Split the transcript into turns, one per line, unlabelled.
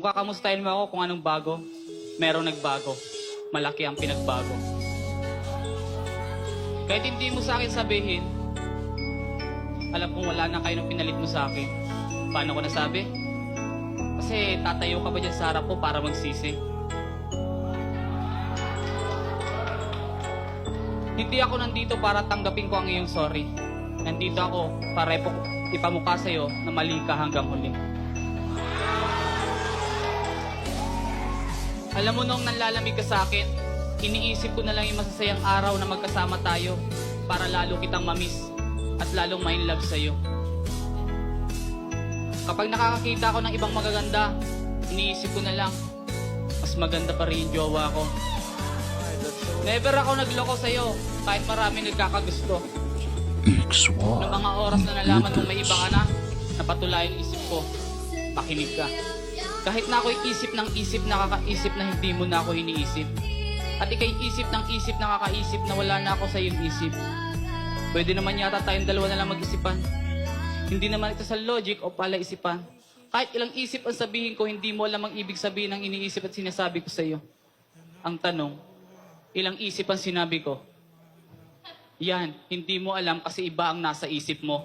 Kung kakamustahin mo ako kung anong bago, merong nagbago. Malaki ang pinagbago. Kahit hindi mo sa akin sabihin, alam kong wala na kayo ng pinalit mo sa akin. Paano ko nasabi? Kasi tatayo ka ba dyan sa harap ko para magsisi? Hindi ako nandito para tanggapin ko ang iyong sorry. Nandito ako para ipamukha sa'yo na mali ka hanggang huli. Alam mo nung nanlalamig ka sa akin, iniisip ko na lang yung masasayang araw na magkasama tayo para lalo kitang mamiss at lalong ma-in love sa'yo. Kapag nakakakita ko ng ibang magaganda, iniisip ko na lang, mas maganda pa rin yung jowa ko. Never ako nagloko sa'yo, kahit marami nagkakagusto. Noong mga oras na nalaman mong may iba ka na, napatulayan isip ko, pakinig ka. Kahit na ako'y isip ng isip, nakakaisip na hindi mo na ako iniisip. At ika'y isip ng isip, nakakaisip na wala na ako sa iyong isip. Pwede naman yata tayong dalawa na lang mag-isipan. Hindi naman ito sa logic o pala isipan. Kahit ilang isip ang sabihin ko, hindi mo alam ang ibig sabihin ng iniisip at sinasabi ko sa iyo. Ang tanong, ilang isip ang sinabi ko? Yan, hindi mo alam kasi iba ang nasa isip mo.